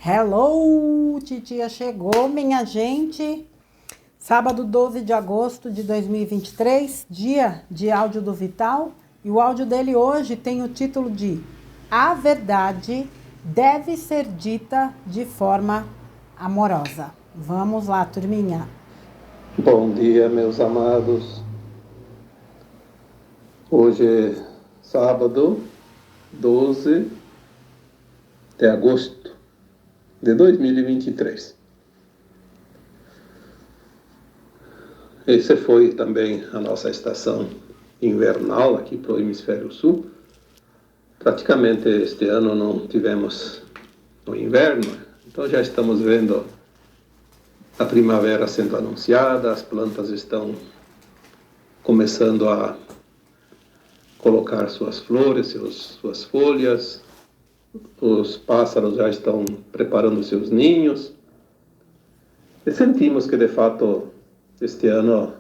Hello, titia chegou, minha gente. Sábado 12 de agosto de 2023, dia de áudio do Vital. E o áudio dele hoje tem o título de A Verdade Deve Ser Dita de Forma Amorosa. Vamos lá, turminha. Bom dia, meus amados. Hoje é sábado 12 de agosto de 2023. Esse foi também a nossa estação invernal aqui para o Hemisfério Sul. Praticamente este ano não tivemos o inverno, então já estamos vendo a primavera sendo anunciada, as plantas estão começando a colocar suas flores, suas folhas, os pássaros já estão preparando seus ninhos. E sentimos que, de fato, este ano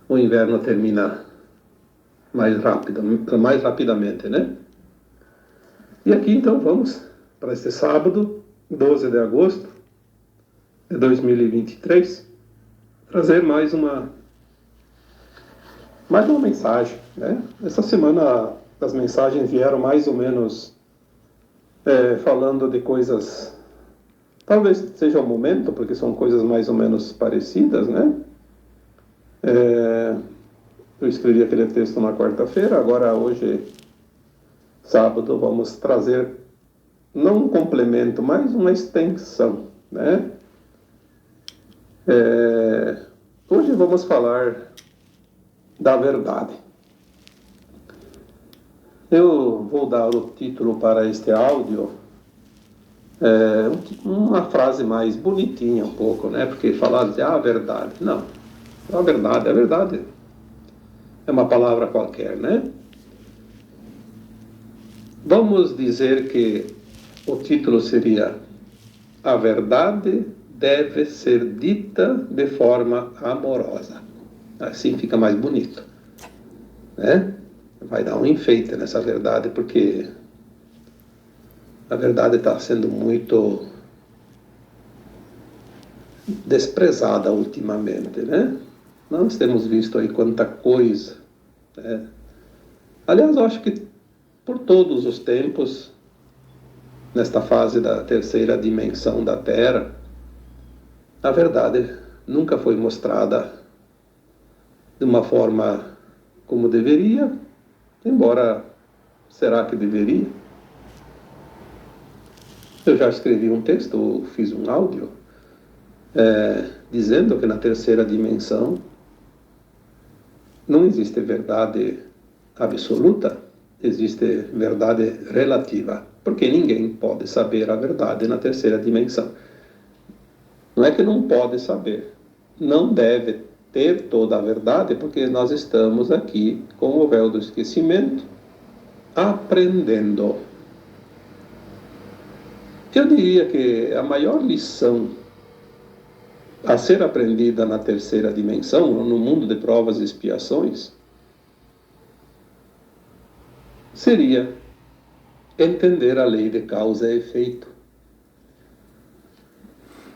o inverno termina mais rapidamente, né? E aqui, então, vamos para este sábado, 12 de agosto de 2023, trazer mais uma mensagem, né? Essa semana as mensagens vieram mais ou menos falando de coisas, talvez seja o momento, porque são coisas mais ou menos parecidas, né? Eu escrevi aquele texto na quarta-feira, agora hoje, sábado, vamos trazer, não um complemento, mas uma extensão, né? Hoje vamos falar da verdade. Eu vou dar o título para este áudio, uma frase mais bonitinha um pouco, né? Porque falar de a verdade, não. A verdade é uma palavra qualquer, né? Vamos dizer que o título seria A Verdade Deve Ser Dita de Forma Amorosa. Assim fica mais bonito, né? Vai dar um enfeite nessa verdade, porque a verdade está sendo muito desprezada ultimamente, né? Nós temos visto aí quanta coisa, né? Aliás, eu acho que por todos os tempos, nesta fase da terceira dimensão da Terra, a verdade nunca foi mostrada de uma forma como deveria, embora será que deveria? Eu já escrevi um texto, fiz um áudio, dizendo que na terceira dimensão não existe verdade absoluta, existe verdade relativa, porque ninguém pode saber a verdade na terceira dimensão. Não é que não pode saber, não deve ter toda a verdade, porque nós estamos aqui com o véu do esquecimento, aprendendo. Eu diria que a maior lição a ser aprendida na terceira dimensão, no mundo de provas e expiações, seria entender a lei de causa e efeito.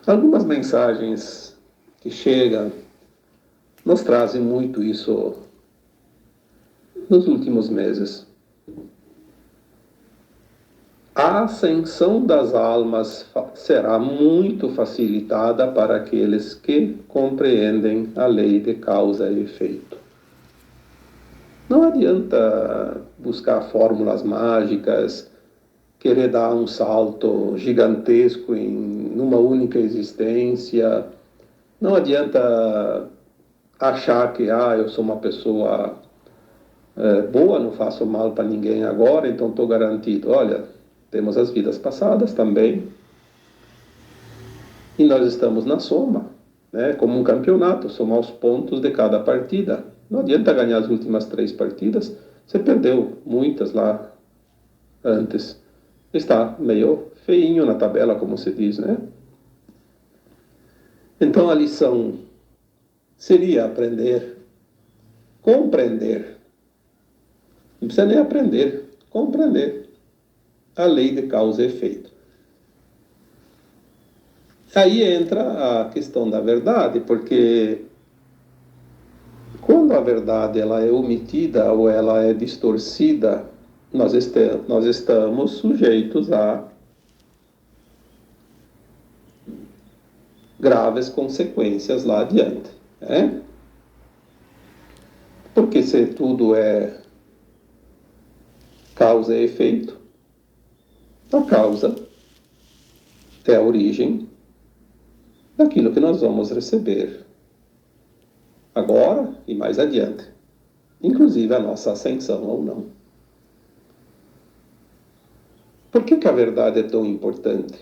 Algumas mensagens que chegam nos trazem muito isso nos últimos meses. A ascensão das almas será muito facilitada para aqueles que compreendem a lei de causa e efeito. Não adianta buscar fórmulas mágicas, querer dar um salto gigantesco numa única existência. Não adianta achar que eu sou uma pessoa boa, não faço mal para ninguém agora, então estou garantido. Olha, temos as vidas passadas também. E nós estamos na soma, né? Como um campeonato, somar os pontos de cada partida. Não adianta ganhar as últimas 3 partidas, você perdeu muitas lá antes. Está meio feinho na tabela, como se diz, né? Então a lição seria aprender, compreender. Não precisa nem aprender, compreender a lei de causa e efeito. Aí entra a questão da verdade, porque quando a verdade ela é omitida ou ela é distorcida, nós estamos sujeitos a graves consequências lá adiante, né? Porque se tudo é causa e efeito, a causa é a origem daquilo que nós vamos receber agora e mais adiante, inclusive a nossa ascensão ou não. Por que a verdade é tão importante?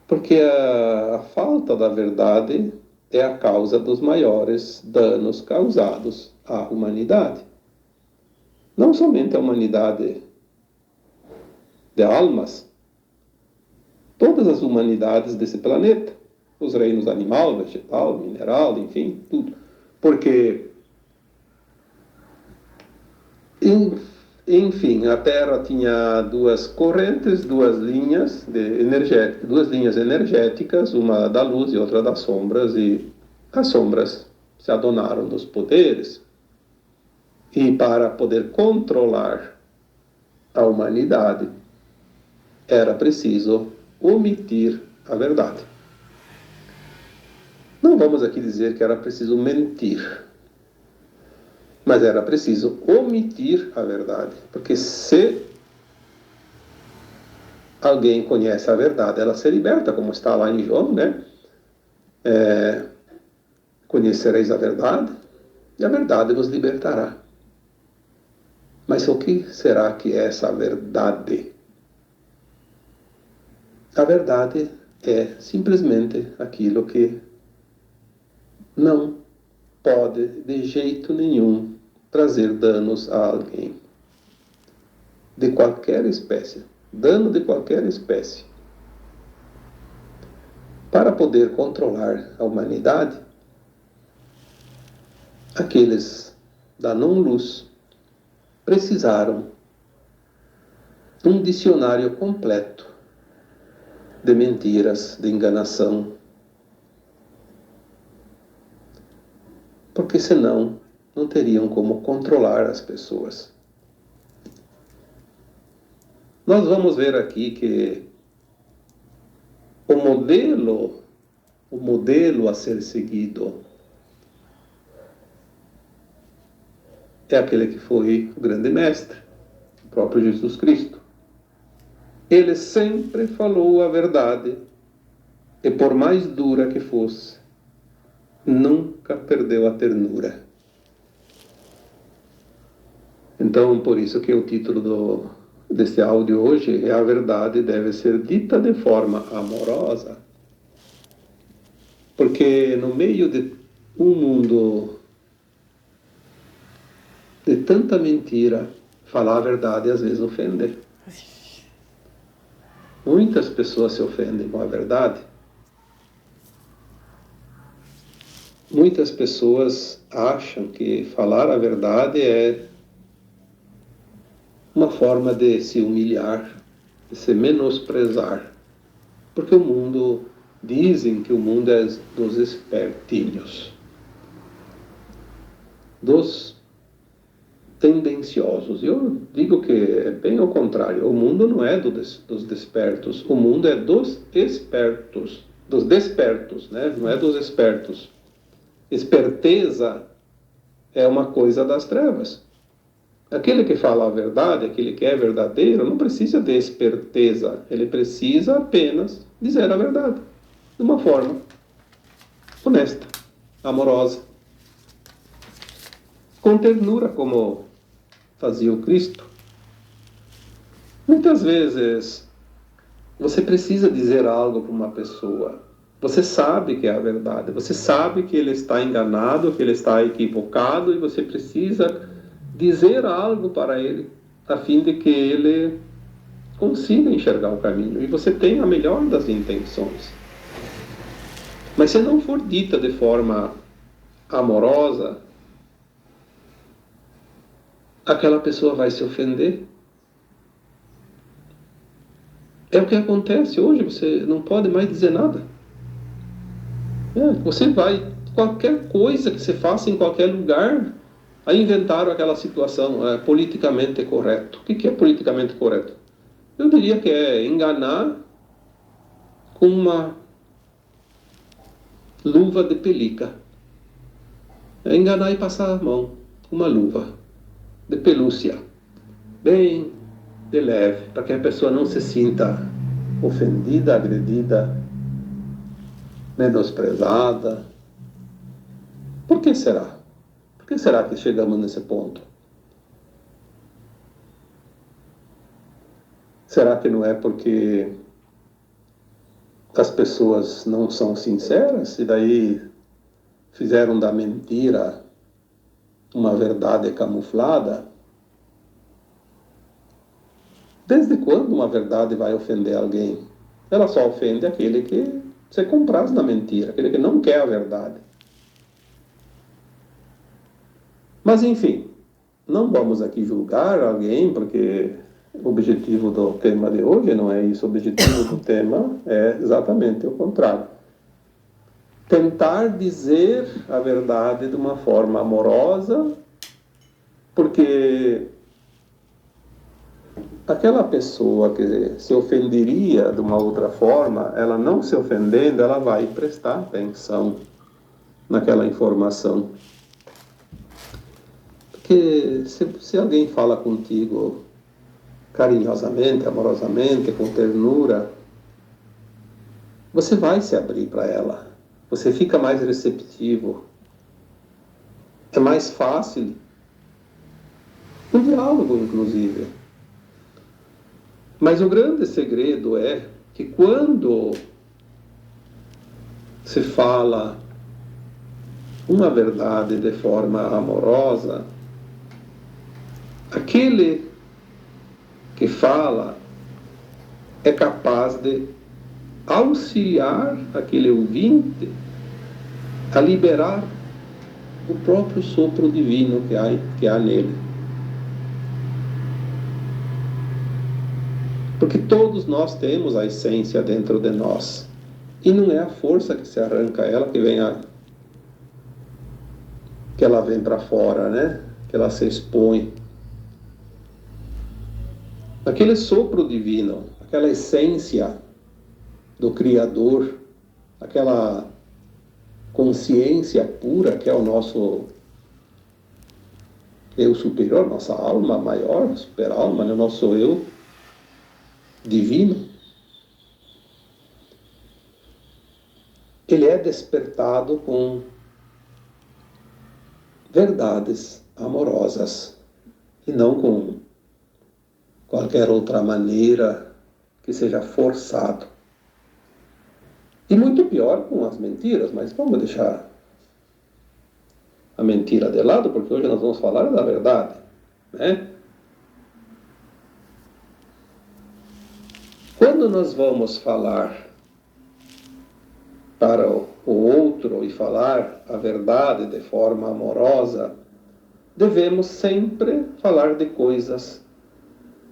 Porque a falta da verdade é a causa dos maiores danos causados à humanidade. Não somente a humanidade de almas, todas as humanidades desse planeta, os reinos animal, vegetal, mineral, enfim, tudo. Porque, enfim, a Terra tinha duas correntes, duas linhas energéticas, uma da luz e outra das sombras, e as sombras se adonaram dos poderes. E para poder controlar a humanidade, era preciso omitir a verdade. Não vamos aqui dizer que era preciso mentir, mas era preciso omitir a verdade. Porque se alguém conhece a verdade, ela se liberta, como está lá em João, né? Conhecereis a verdade, e a verdade vos libertará. Mas o que será que é essa verdade? A verdade é simplesmente aquilo que não pode de jeito nenhum trazer danos a alguém, de qualquer espécie, dano de qualquer espécie. Para poder controlar a humanidade, aqueles da não-luz precisaram de um dicionário completo de mentiras, de enganação, porque senão não teriam como controlar as pessoas. Nós vamos ver aqui que o modelo a ser seguido é aquele que foi o grande mestre, o próprio Jesus Cristo. Ele sempre falou a verdade, e por mais dura que fosse, nunca perdeu a ternura. Então, por isso que o título deste áudio hoje é A Verdade Deve Ser Dita de Forma Amorosa. Porque no meio de um mundo de tanta mentira, falar a verdade às vezes ofende. Muitas pessoas se ofendem com a verdade. Muitas pessoas acham que falar a verdade é uma forma de se humilhar, de se menosprezar. Porque dizem que o mundo é dos espertinhos, dos tendenciosos. Eu digo que é bem ao contrário. O mundo não é dos despertos, o mundo é dos espertos, dos despertos, né? Não é dos espertos. Esperteza é uma coisa das trevas. Aquele que fala a verdade, aquele que é verdadeiro, não precisa de esperteza. Ele precisa apenas dizer a verdade, de uma forma honesta, amorosa, com ternura, como fazia o Cristo. Muitas vezes você precisa dizer algo para uma pessoa. Você sabe que é a verdade, você sabe que ele está enganado, que ele está equivocado, e você precisa dizer algo para ele, a fim de que ele consiga enxergar o caminho. E você tem a melhor das intenções. Mas se não for dita de forma amorosa, aquela pessoa vai se ofender. É o que acontece hoje, você não pode mais dizer nada. Você vai, qualquer coisa que você faça em qualquer lugar, aí inventaram aquela situação, politicamente correto. O que é politicamente correto? Eu diria que é enganar com uma luva de pelica. É enganar e passar a mão com uma luva de pelúcia, bem de leve, para que a pessoa não se sinta ofendida, agredida, menosprezada. Por que será? Por que será que chegamos nesse ponto? Será que não é porque as pessoas não são sinceras e daí fizeram da mentira uma verdade camuflada? Desde quando uma verdade vai ofender alguém? Ela só ofende aquele que você compraz na mentira, aquele que não quer a verdade. Mas enfim, não vamos aqui julgar alguém, porque o objetivo do tema de hoje não é isso. O objetivo do tema é exatamente o contrário. Tentar dizer a verdade de uma forma amorosa, porque aquela pessoa que se ofenderia de uma outra forma, ela não se ofendendo, ela vai prestar atenção naquela informação. Porque se alguém fala contigo carinhosamente, amorosamente, com ternura, você vai se abrir para ela. Você fica mais receptivo. É mais fácil. Um diálogo, inclusive. Mas o grande segredo é que quando se fala uma verdade de forma amorosa, aquele que fala é capaz de auxiliar aquele ouvinte a liberar o próprio sopro divino que há nele. Porque todos nós temos a essência dentro de nós. E não é a força que se arranca ela que ela vem para fora, né? Que ela se expõe. Aquele sopro divino, aquela essência do Criador, aquela consciência pura que é o nosso eu superior, nossa alma maior, super-alma, o nosso eu divino, ele é despertado com verdades amorosas e não com qualquer outra maneira que seja forçado. E muito pior com as mentiras, mas vamos deixar a mentira de lado, porque hoje nós vamos falar da verdade, né? Quando nós vamos falar para o outro e falar a verdade de forma amorosa, devemos sempre falar de coisas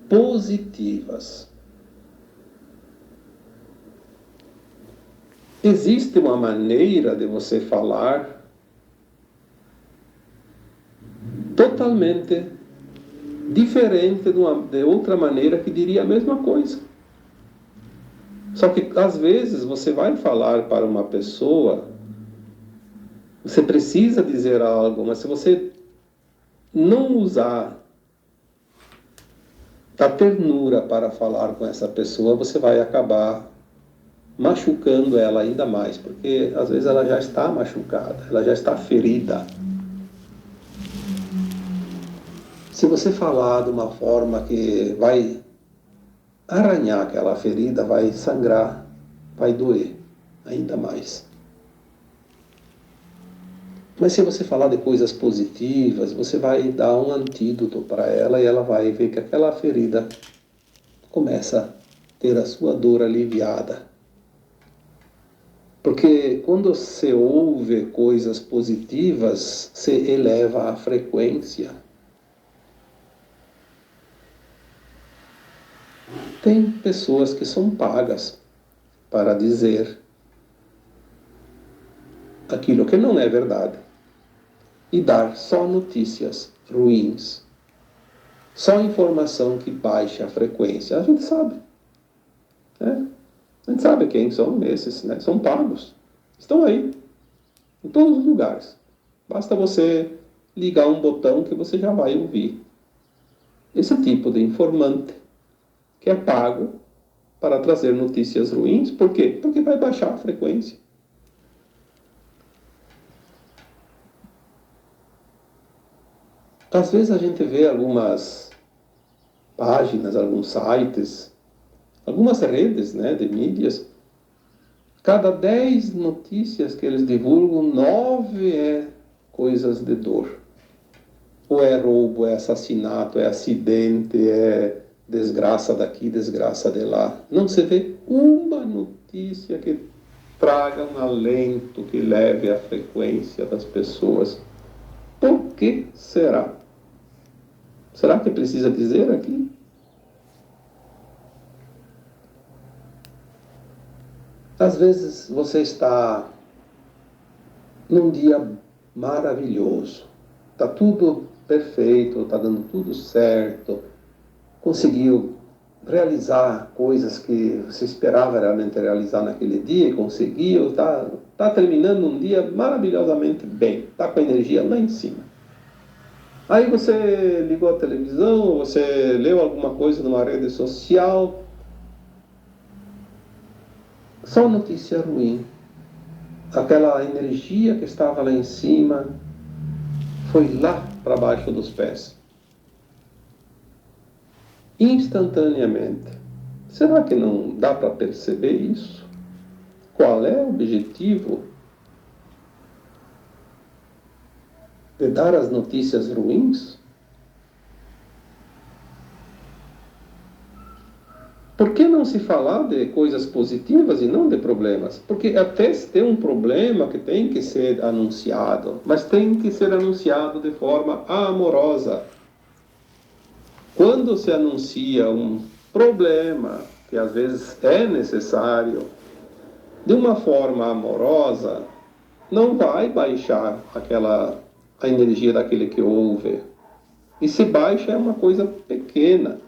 positivas. Existe uma maneira de você falar totalmente diferente de outra maneira que diria a mesma coisa. Só que às vezes você vai falar para uma pessoa, você precisa dizer algo, mas se você não usar da ternura para falar com essa pessoa, você vai acabar machucando ela ainda mais, porque às vezes ela já está machucada, ela já está ferida. Se você falar de uma forma que vai arranhar aquela ferida, vai sangrar, vai doer ainda mais. Mas se você falar de coisas positivas, você vai dar um antídoto para ela e ela vai ver que aquela ferida começa a ter a sua dor aliviada. Porque quando você ouve coisas positivas, você eleva a frequência. Tem pessoas que são pagas para dizer aquilo que não é verdade e dar só notícias ruins, só informação que baixa a frequência. A gente sabe, né? A gente sabe quem são esses, né? São pagos, estão aí, em todos os lugares. Basta você ligar um botão que você já vai ouvir esse tipo de informante que é pago para trazer notícias ruins. Por quê? Porque vai baixar a frequência. Às vezes a gente vê algumas páginas, alguns sites, algumas redes, né, de mídias. Cada 10 notícias que eles divulgam, 9 é coisas de dor. Ou é roubo, é assassinato, é acidente, é desgraça daqui, desgraça de lá. Não se vê uma notícia que traga um alento, que leve a frequência das pessoas. Por que será? Será que precisa dizer aqui? Às vezes você está num dia maravilhoso, está tudo perfeito, está dando tudo certo, conseguiu realizar coisas que você esperava realmente realizar naquele dia e conseguiu, está terminando um dia maravilhosamente bem, está com a energia lá em cima. Aí você ligou a televisão, você leu alguma coisa numa rede social, só notícia ruim. Aquela energia que estava lá em cima foi lá para baixo dos pés. Instantaneamente. Será que não dá para perceber isso? Qual é o objetivo de dar as notícias ruins? Por que não se falar de coisas positivas e não de problemas? Porque até se tem um problema que tem que ser anunciado, mas tem que ser anunciado de forma amorosa. Quando se anuncia um problema, que às vezes é necessário, de uma forma amorosa, não vai baixar a energia daquele que ouve. E se baixa é uma coisa pequena.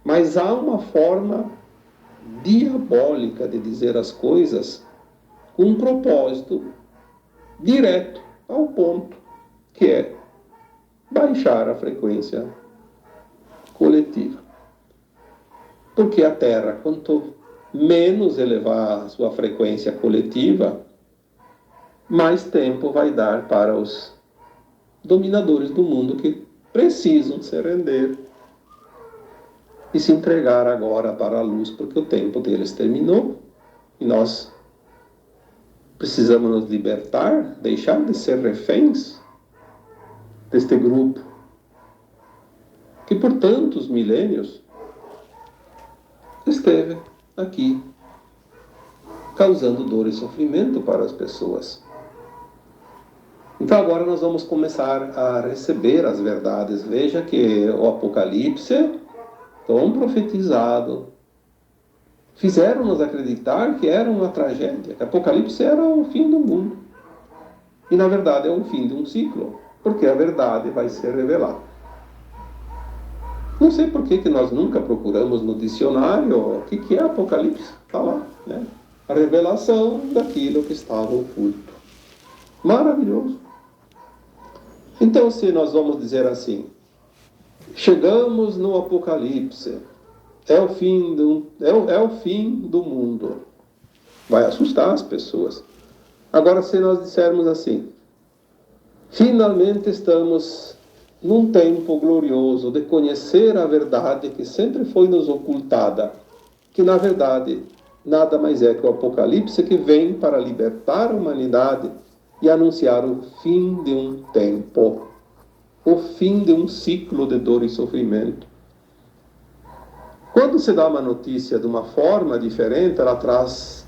Mas há uma forma diabólica de dizer as coisas com um propósito direto ao ponto, que é baixar a frequência coletiva. Porque a Terra, quanto menos elevar a sua frequência coletiva, mais tempo vai dar para os dominadores do mundo que precisam se render e se entregar agora para a luz, porque o tempo deles terminou e nós precisamos nos libertar, deixar de ser reféns deste grupo que por tantos milênios esteve aqui causando dor e sofrimento para as pessoas. Então agora nós vamos começar a receber as verdades. Veja que o Apocalipse, tão profetizado, fizeram-nos acreditar que era uma tragédia, que Apocalipse era o fim do mundo. E na verdade é o fim de um ciclo, porque a verdade vai ser revelada. Não sei por que nós nunca procuramos no dicionário o que é Apocalipse. Está lá, né? A revelação daquilo que estava oculto. Maravilhoso. Então, se nós vamos dizer assim, chegamos no Apocalipse, é o fim do mundo, vai assustar as pessoas. Agora, se nós dissermos assim, finalmente estamos num tempo glorioso de conhecer a verdade que sempre foi nos ocultada, que na verdade nada mais é que o Apocalipse que vem para libertar a humanidade e anunciar o fim de um tempo, o fim de um ciclo de dor e sofrimento. Quando se dá uma notícia de uma forma diferente, ela traz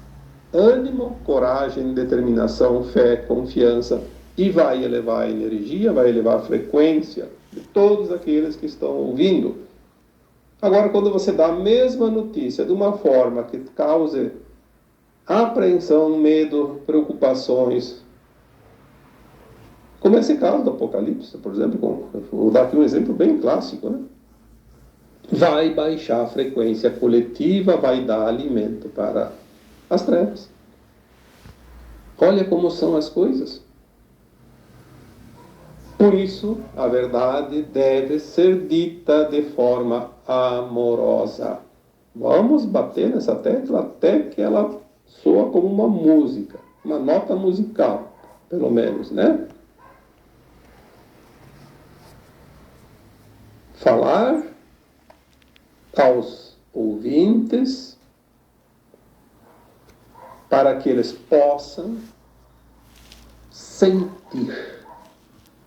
ânimo, coragem, determinação, fé, confiança, e vai elevar a energia, vai elevar a frequência de todos aqueles que estão ouvindo. Agora, quando você dá a mesma notícia de uma forma que cause apreensão, medo, preocupações, como esse caso do Apocalipse, por exemplo, vou dar aqui um exemplo bem clássico, né? Vai baixar a frequência coletiva, vai dar alimento para as trevas. Olha como são as coisas. Por isso, a verdade deve ser dita de forma amorosa. Vamos bater nessa tecla até que ela soa como uma música, uma nota musical, pelo menos, né? Falar aos ouvintes para que eles possam sentir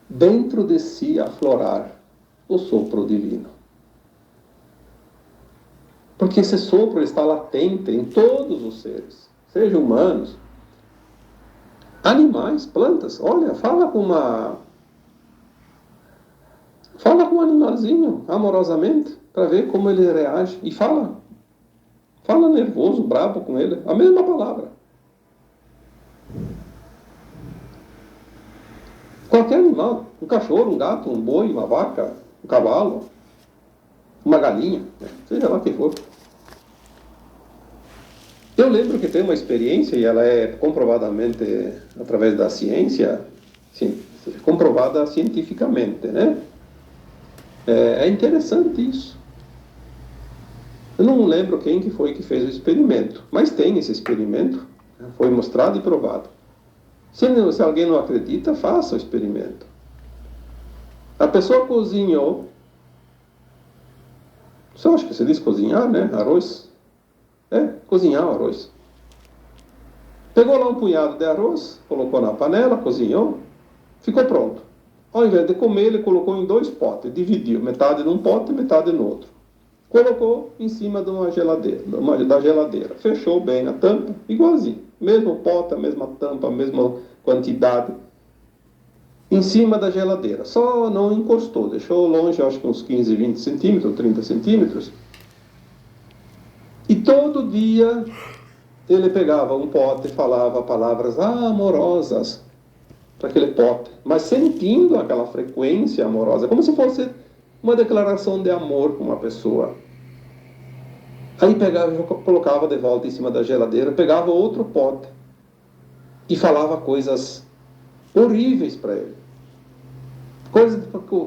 dentro de si aflorar o sopro divino. Porque esse sopro está latente em todos os seres, sejam humanos, animais, plantas. Olha, fala com um animalzinho amorosamente para ver como ele reage. E fala nervoso, bravo com ele, a mesma palavra. Qualquer animal, um cachorro, um gato, um boi, uma vaca, um cavalo, uma galinha, seja lá o que for. Eu lembro que tem uma experiência, e ela é comprovadamente, através da ciência, sim, comprovada cientificamente, né? É interessante isso. Eu não lembro quem que foi que fez o experimento, mas tem esse experimento, foi mostrado e provado. Se alguém não acredita, faça o experimento. A pessoa cozinhou, você acha que se diz cozinhar, né? Arroz. Cozinhar o arroz. Pegou lá um punhado de arroz, colocou na panela, cozinhou, ficou pronto. Ao invés de comer, ele colocou em 2 potes, dividiu, metade num pote e metade no outro. Colocou em cima de uma geladeira, da geladeira. Fechou bem a tampa, igualzinho. Mesmo pote, a mesma tampa, a mesma quantidade. Em cima da geladeira. Só não encostou, deixou longe, acho que uns 15, 20 centímetros, 30 centímetros. E todo dia ele pegava um pote e falava palavras amorosas para aquele pote, mas sentindo aquela frequência amorosa, como se fosse uma declaração de amor com uma pessoa. Aí pegava e colocava de volta em cima da geladeira, pegava outro pote e falava coisas horríveis para ele.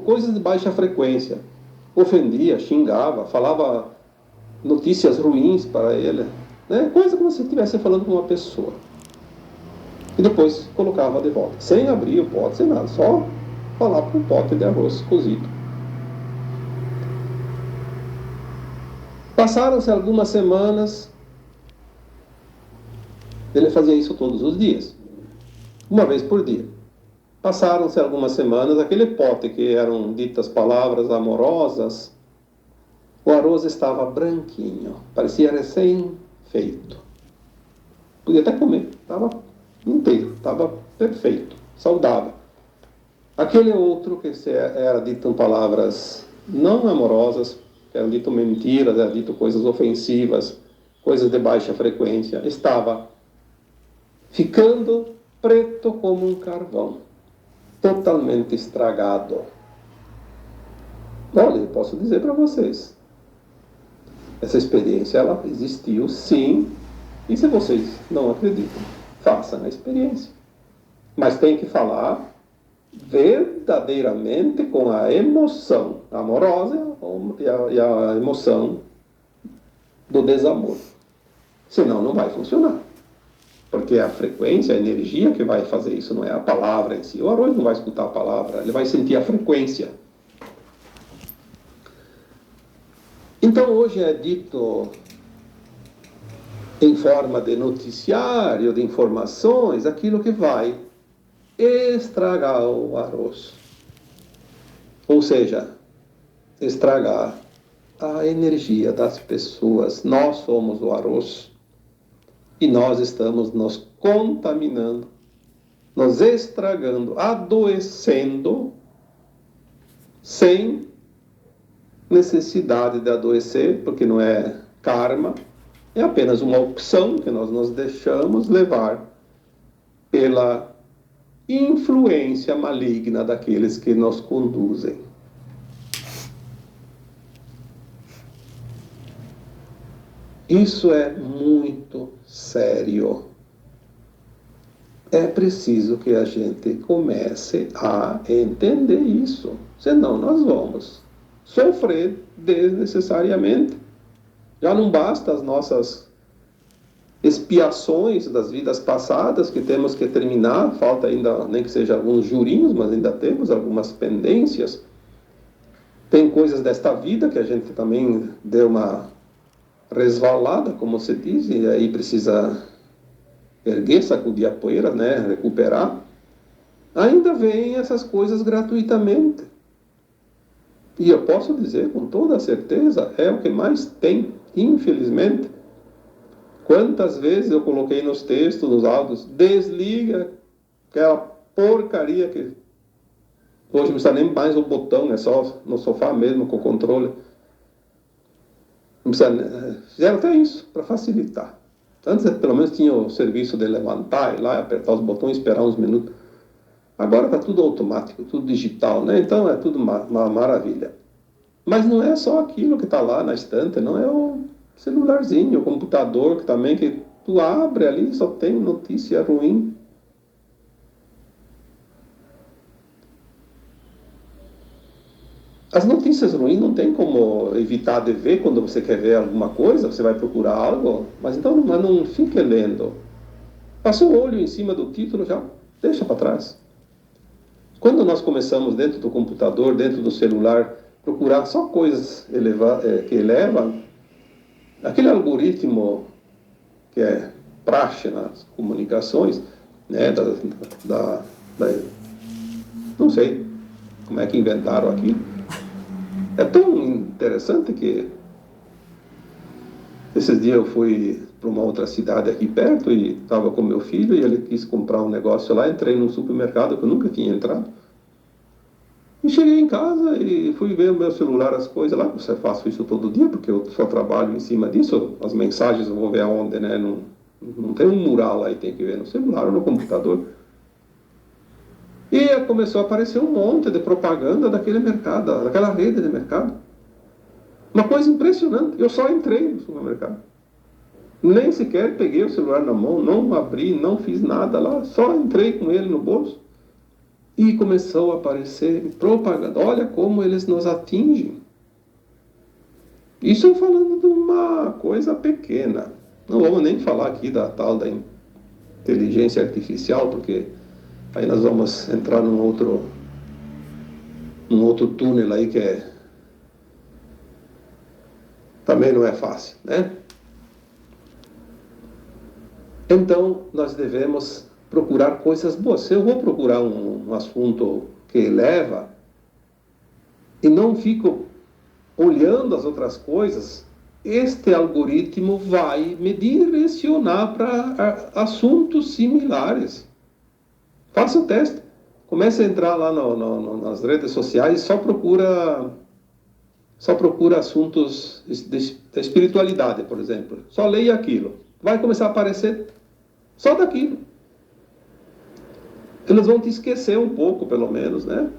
Coisas de baixa frequência. Ofendia, xingava, falava notícias ruins para ele, né? Coisa como se estivesse falando com uma pessoa. E depois colocava de volta, sem abrir o pote, sem nada, só falar para um pote de arroz cozido. Passaram-se algumas semanas, ele fazia isso todos os dias, uma vez por dia. Passaram-se algumas semanas, aquele pote que eram ditas palavras amorosas, o arroz estava branquinho, parecia recém-feito. Podia até comer, estava inteiro, estava perfeito, saudável. Aquele outro que era dito em palavras não amorosas, que eram dito mentiras, eram dito coisas ofensivas, coisas de baixa frequência, estava ficando preto como um carvão, totalmente estragado. Olha, eu posso dizer para vocês, essa experiência ela existiu sim, e se vocês não acreditam, façam a experiência. Mas tem que falar verdadeiramente com a emoção amorosa e a emoção do desamor. Senão não vai funcionar. Porque é a frequência, a energia que vai fazer isso, não é a palavra em si. O arroz não vai escutar a palavra, ele vai sentir a frequência. Então hoje é dito em forma de noticiário, de informações, aquilo que vai estragar o arroz. Ou seja, estragar a energia das pessoas. Nós somos o arroz e nós estamos nos contaminando, nos estragando, adoecendo, sem necessidade de adoecer, porque não é karma, é apenas uma opção que nós nos deixamos levar pela influência maligna daqueles que nos conduzem. Isso é muito sério. É preciso que a gente comece a entender isso, senão nós vamos sofrer desnecessariamente. Já não basta as nossas expiações das vidas passadas que temos que terminar, falta ainda, nem que seja alguns jurinhos, mas ainda temos algumas pendências. Tem coisas desta vida que a gente também deu uma resvalada, como se diz, e aí precisa erguer, sacudir a poeira, né, recuperar. Ainda vem essas coisas gratuitamente. E eu posso dizer com toda certeza, é o que mais tem, infelizmente. Quantas vezes eu coloquei nos textos, nos áudios, desliga aquela porcaria que hoje não precisa nem mais o botão, é só no sofá mesmo com o controle. Não precisa, fizeram até isso, para facilitar. Antes, pelo menos, tinha o serviço de levantar, ir lá, apertar os botões e esperar uns minutos. Agora está tudo automático, tudo digital, né? Então é tudo uma maravilha. Mas não é só aquilo que está lá na estante, não é o celularzinho, o computador, que também que tu abre ali só tem notícia ruim. As notícias ruins não tem como evitar de ver quando você quer ver alguma coisa, você vai procurar algo, mas então não fique lendo. Passou o olho em cima do título, já deixa para trás. Quando nós começamos dentro do computador, dentro do celular, procurar só coisas que elevam, aquele algoritmo que é praxe nas comunicações, né, não sei como é que inventaram aquilo, é tão interessante que esses dias eu fui para uma outra cidade aqui perto e estava com meu filho e ele quis comprar um negócio lá, entrei num supermercado que eu nunca tinha entrado. E cheguei em casa e fui ver no meu celular as coisas lá, eu faço isso todo dia, porque eu só trabalho em cima disso, as mensagens eu vou ver aonde, né? Não tem um mural lá e tem que ver no celular ou no computador. E começou a aparecer um monte de propaganda daquele mercado, daquela rede de mercado. Uma coisa impressionante, eu só entrei no supermercado. Nem sequer peguei o celular na mão, não abri, não fiz nada lá, só entrei com ele no bolso. E começou a aparecer propaganda. Olha como eles nos atingem. Isso falando de uma coisa pequena. Não vamos nem falar aqui da tal da inteligência artificial, porque aí nós vamos entrar num outro túnel aí que também não é fácil, né? Então, nós devemos procurar coisas boas. Se eu vou procurar um assunto que eleva e não fico olhando as outras coisas, este algoritmo vai me direcionar para assuntos similares. Faça o teste. Comece a entrar lá nas redes sociais e só procura assuntos da espiritualidade, por exemplo. Só leia aquilo. Vai começar a aparecer só daquilo. Eles vão te esquecer um pouco, pelo menos, né?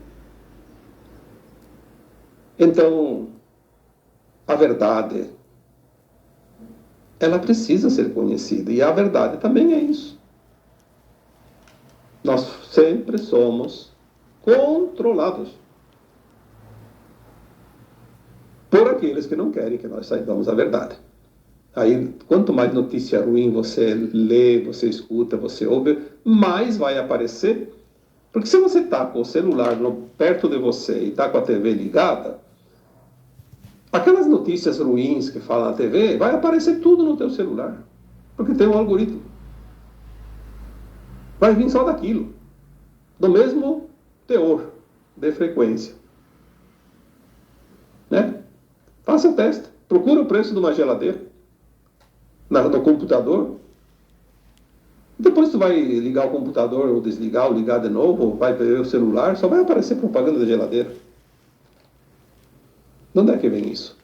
Então, a verdade, ela precisa ser conhecida. E a verdade também é isso. Nós sempre somos controlados por aqueles que não querem que nós saibamos a verdade. Aí, quanto mais notícia ruim você lê, você escuta, você ouve, mais vai aparecer. Porque se você está com o celular perto de você e está com a TV ligada, aquelas notícias ruins que falam na TV, vai aparecer tudo no teu celular. Porque tem um algoritmo. Vai vir só daquilo. Do mesmo teor de frequência. Né? Faça o teste. Procura o preço de uma geladeira no computador. Depois tu vai ligar o computador ou desligar ou ligar de novo, ou vai ver o celular, só vai aparecer propaganda da geladeira. De onde é que vem isso?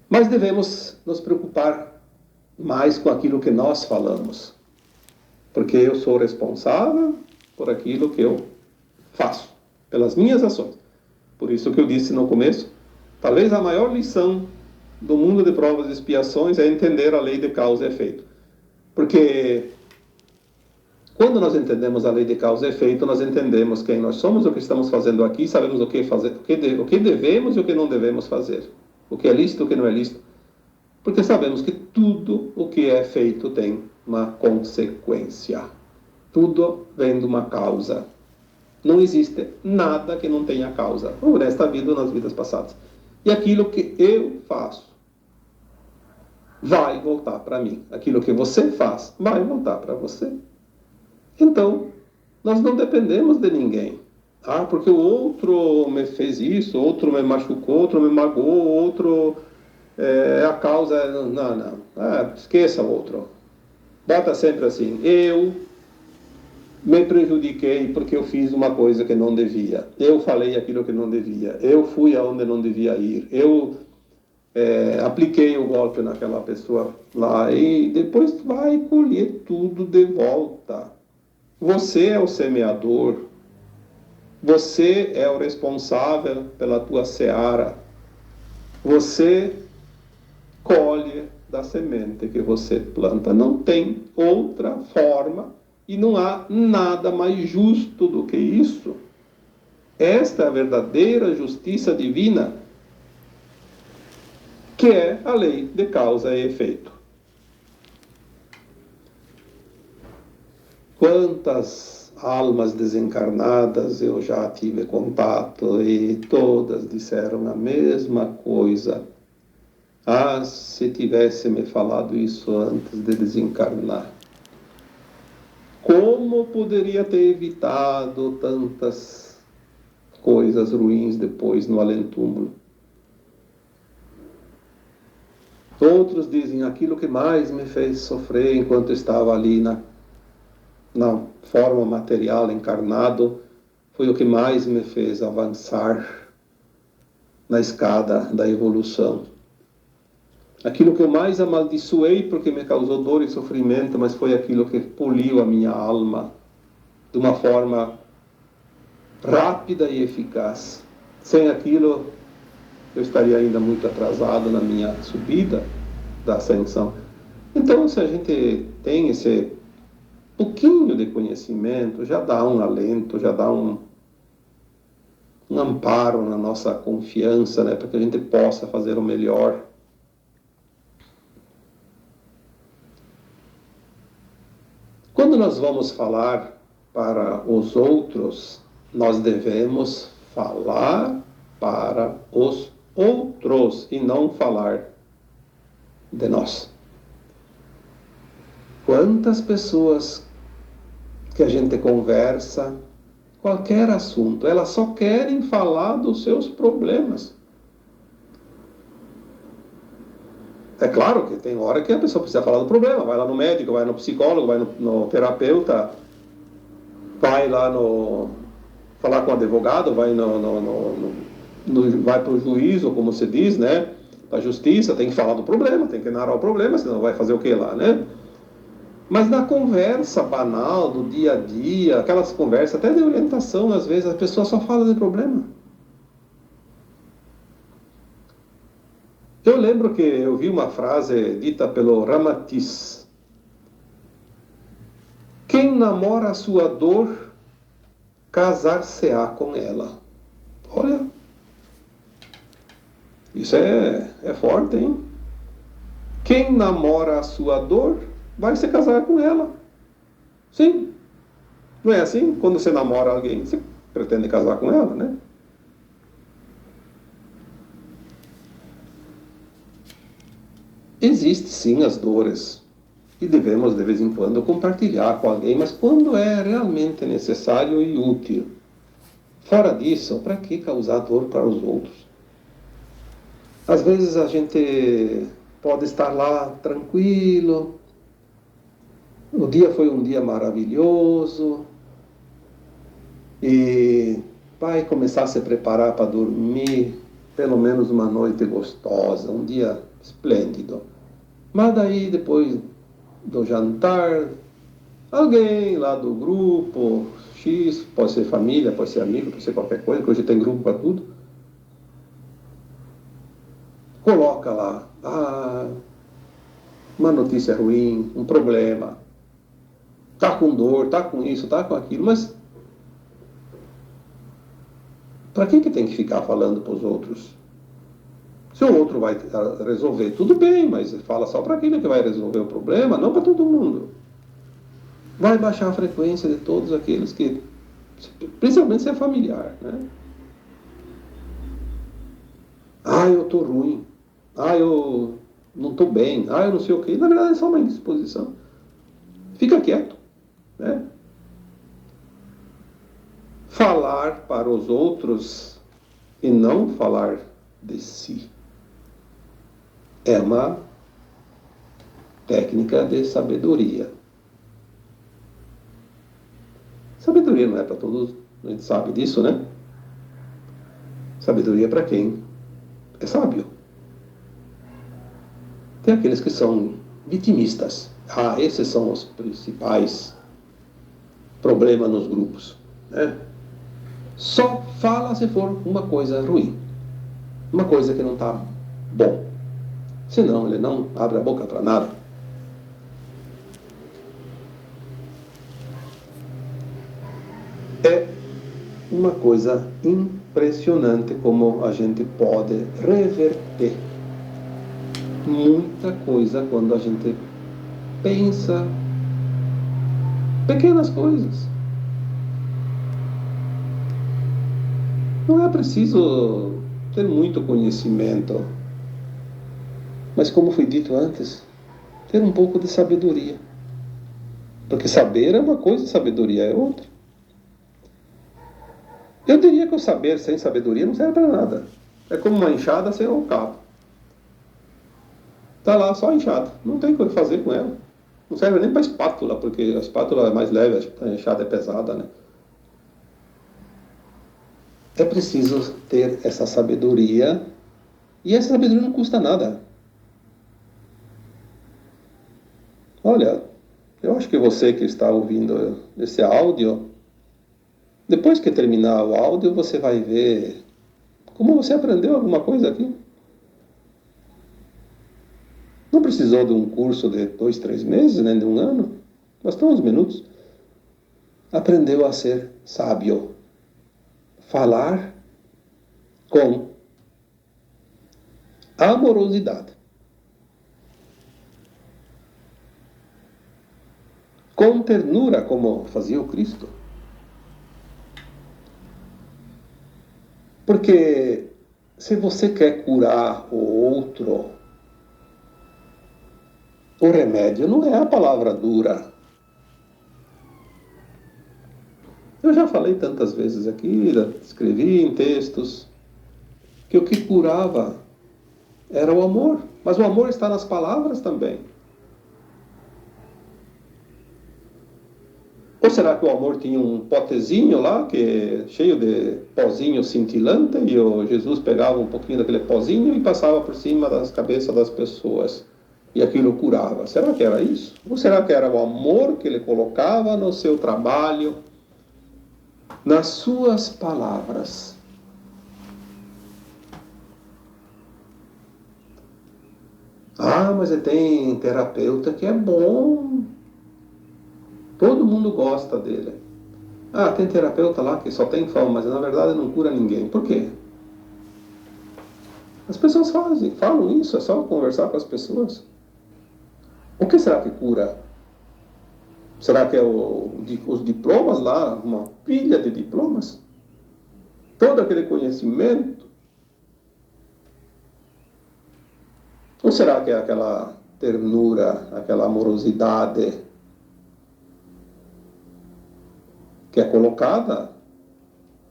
Mas devemos nos preocupar mais com aquilo que nós falamos, porque eu sou responsável por aquilo que eu faço, pelas minhas ações. Por isso que eu disse no começo, talvez a maior lição do mundo de provas e expiações é entender a lei de causa e efeito. Porque quando nós entendemos a lei de causa e efeito, nós entendemos quem nós somos, o que estamos fazendo aqui, sabemos o que fazer, o que devemos e o que não devemos fazer. O que é lícito e o que não é lícito. Porque sabemos que tudo o que é feito tem uma consequência. Tudo vem de uma causa. Não existe nada que não tenha causa, ou nesta vida ou nas vidas passadas. E aquilo que eu faço vai voltar para mim. Aquilo que você faz vai voltar para você. Então, nós não dependemos de ninguém. Ah, porque o outro me fez isso, outro me machucou, outro me magoou, outro a causa... Não. Esqueça o outro. Bota sempre assim, eu me prejudiquei porque eu fiz uma coisa que não devia. Eu falei aquilo que não devia. Eu fui aonde não devia ir. Eu apliquei o golpe naquela pessoa lá e depois vai colher tudo de volta. Você é o semeador. Você é o responsável pela tua seara. Você colhe da semente que você planta. Não tem outra forma e não há nada mais justo do que isso. Esta é a verdadeira justiça divina, que é a lei de causa e efeito. Quantas almas desencarnadas eu já tive contato e todas disseram a mesma coisa. Ah, se tivesse me falado isso antes de desencarnar. Como poderia ter evitado tantas coisas ruins depois no além-túmulo? Outros dizem, aquilo que mais me fez sofrer enquanto estava ali na forma material, encarnado, foi o que mais me fez avançar na escada da evolução. Aquilo que eu mais amaldiçoei porque me causou dor e sofrimento, mas foi aquilo que poliu a minha alma de uma forma rápida e eficaz. Sem aquilo, eu estaria ainda muito atrasado na minha subida da ascensão. Então, se a gente tem esse pouquinho de conhecimento, já dá um alento, já dá um amparo na nossa confiança, né, para que a gente possa fazer o melhor. Quando nós vamos falar para os outros, nós devemos falar para os outros e não falar de nós. Quantas pessoas que a gente conversa, qualquer assunto, elas só querem falar dos seus problemas. É claro que tem hora que a pessoa precisa falar do problema, vai lá no médico, vai no psicólogo, vai no terapeuta, vai lá falar com o advogado, vai vai para o juízo, como se diz, né? Para a justiça, tem que falar do problema, tem que narrar o problema, senão vai fazer o que lá, né? Mas na conversa banal, do dia a dia, aquelas conversas até de orientação, às vezes a pessoa só fala de problema. Eu lembro que eu vi uma frase dita pelo Ramatiz. Quem namora a sua dor, casar-se-á com ela. Olha, isso é forte, hein? Quem namora a sua dor, vai se casar com ela. Sim. Não é assim? Quando você namora alguém, você pretende casar com ela, né? Existem sim as dores e devemos de vez em quando compartilhar com alguém, mas quando é realmente necessário e útil. Fora disso, para que causar dor para os outros? Às vezes a gente pode estar lá tranquilo, o dia foi um dia maravilhoso e vai começar a se preparar para dormir, pelo menos uma noite gostosa, um dia esplêndido. Mas daí, depois do jantar, alguém lá do grupo X, pode ser família, pode ser amigo, pode ser qualquer coisa, que hoje tem grupo para tudo, coloca lá, uma notícia ruim, um problema, tá com dor, tá com isso, tá com aquilo, mas para que tem que ficar falando para os outros? Se o outro vai resolver, tudo bem, mas fala só para aquele que vai resolver o problema, não para todo mundo. Vai baixar a frequência de todos aqueles que, principalmente se é familiar, né? Eu estou ruim. Eu não estou bem. Eu não sei o quê. Na verdade é só uma indisposição. Fica quieto, né? Falar para os outros e não falar de si é uma técnica de sabedoria. Sabedoria não é para todos, a gente sabe disso, né? Sabedoria é para quem é sábio. Tem aqueles que são vitimistas. Esses são os principais problemas nos grupos, né? Só fala se for uma coisa ruim, uma coisa que não está bom. Senão ele não abre a boca para nada. É uma coisa impressionante como a gente pode reverter muita coisa quando a gente pensa pequenas coisas. Não é preciso ter muito conhecimento, mas como foi dito antes, ter um pouco de sabedoria. Porque saber é uma coisa, sabedoria é outra. Eu diria que o saber sem sabedoria não serve para nada. É como uma enxada sem um cabo. Está lá só a enxada, não tem o que fazer com ela. Não serve nem para espátula, porque a espátula é mais leve, a enxada é pesada, né? É preciso ter essa sabedoria, e essa sabedoria não custa nada. Olha, eu acho que você que está ouvindo esse áudio, depois que terminar o áudio, você vai ver como você aprendeu alguma coisa aqui. Não precisou de um curso de 2, 3 meses, nem de um ano. Bastou uns minutos. Aprendeu a ser sábio. Falar com amorosidade. Com ternura, como fazia o Cristo. Porque se você quer curar o outro, o remédio não é a palavra dura. Eu já falei tantas vezes aqui, escrevi em textos, que o que curava era o amor. Mas o amor está nas palavras também. Ou será que o amor tinha um potezinho lá, cheio de pozinho cintilante, e o Jesus pegava um pouquinho daquele pozinho e passava por cima das cabeças das pessoas, e aquilo curava? Será que era isso? Ou será que era o amor que ele colocava no seu trabalho, nas suas palavras? Mas tem terapeuta que é bom. Todo mundo gosta dele. Tem terapeuta lá que só tem fama, mas na verdade não cura ninguém. Por quê? As pessoas falam isso, é só conversar com as pessoas. O que será que cura? Será que é os diplomas lá, uma pilha de diplomas? Todo aquele conhecimento? Ou será que é aquela ternura, aquela amorosidade que é colocada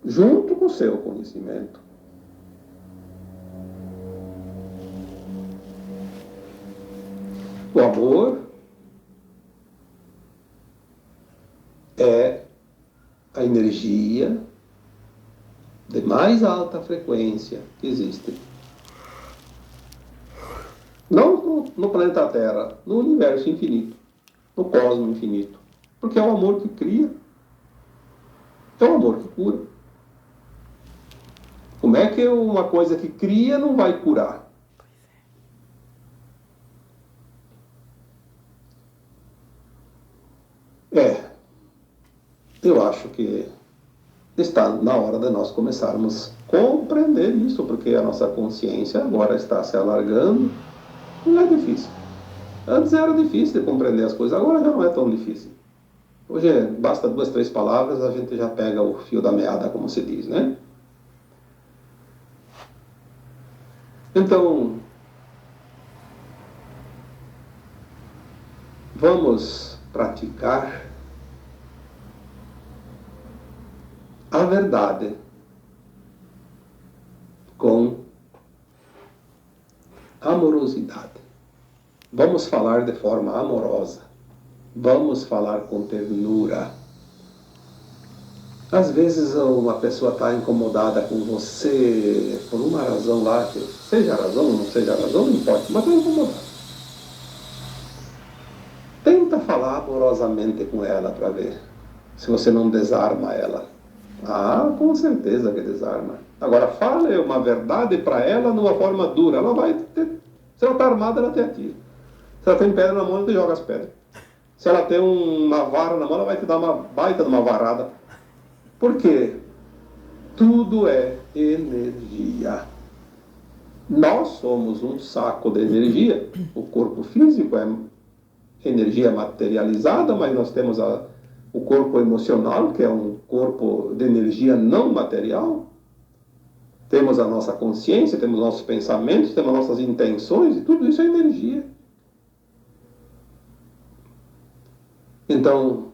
junto com o seu conhecimento? O amor é a energia mais alta frequência que existe. Não no planeta Terra, no universo infinito, no cosmos infinito. Porque é o amor que cria, é o amor que cura. Como é que uma coisa que cria não vai curar? Eu acho que está na hora de nós começarmos a compreender isso, porque a nossa consciência agora está se alargando. Não é difícil. Antes era difícil de compreender as coisas, agora já não é tão difícil. Hoje basta 2, 3 palavras, a gente já pega o fio da meada, como se diz, né? Então, vamos praticar a verdade com amorosidade. Vamos falar de forma amorosa. Vamos falar com ternura. Às vezes uma pessoa está incomodada com você por uma razão lá, que seja razão ou não seja razão, não importa, mas está incomodada. Tenta falar amorosamente com ela para ver se você não desarma ela. Ah, com certeza que desarma. Agora, fale uma verdade para ela de uma forma dura. Ela vai ter... Se ela está armada, ela te atira. Se ela tem pedra na mão, ela te joga as pedras. Se ela tem uma vara na mão, ela vai te dar uma baita de uma varada. Por quê? Tudo é energia. Nós somos um saco de energia. O corpo físico é energia materializada, mas nós temos o corpo emocional, que é um corpo de energia não material. Temos a nossa consciência, temos nossos pensamentos, temos nossas intenções, e tudo isso é energia. Então,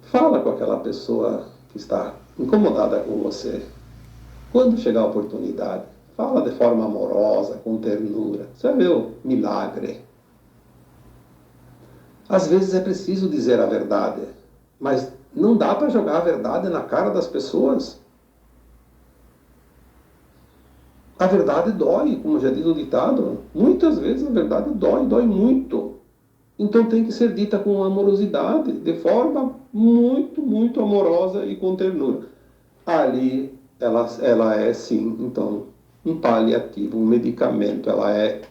fala com aquela pessoa que está incomodada com você. Quando chegar a oportunidade, fala de forma amorosa, com ternura. Você vai ver o milagre. Às vezes é preciso dizer a verdade, mas não dá para jogar a verdade na cara das pessoas. A verdade dói, como já diz o ditado. Muitas vezes a verdade dói muito. Então tem que ser dita com amorosidade, de forma muito, muito amorosa e com ternura. Ali ela é sim, então, um paliativo, um medicamento, ela é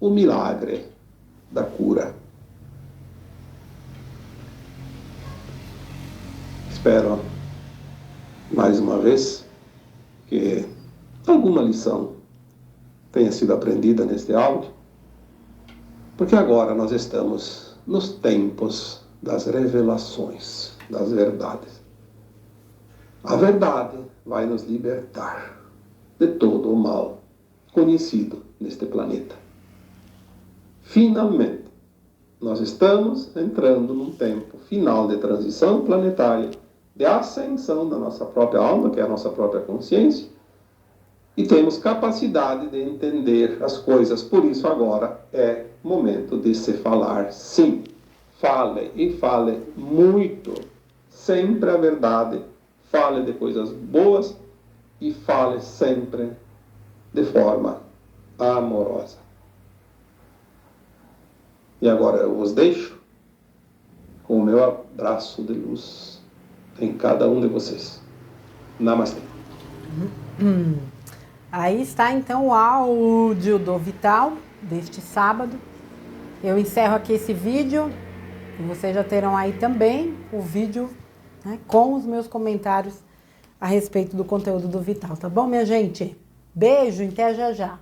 o milagre da cura. Espero, mais uma vez, que alguma lição tenha sido aprendida neste áudio, porque agora nós estamos nos tempos das revelações, das verdades. A verdade vai nos libertar de todo o mal conhecido neste planeta. Finalmente, nós estamos entrando num tempo final de transição planetária, de ascensão da nossa própria alma, que é a nossa própria consciência, e temos capacidade de entender as coisas. Por isso agora é momento de se falar sim. Fale, e fale muito. Sempre a verdade. Fale de coisas boas e fale sempre de forma amorosa. E agora eu os deixo com o meu abraço de luz em cada um de vocês. Namastê. Aí está então o áudio do Vital deste sábado. Eu encerro aqui esse vídeo e vocês já terão aí também o vídeo, né, com os meus comentários a respeito do conteúdo do Vital, tá bom, minha gente? Beijo, até já já.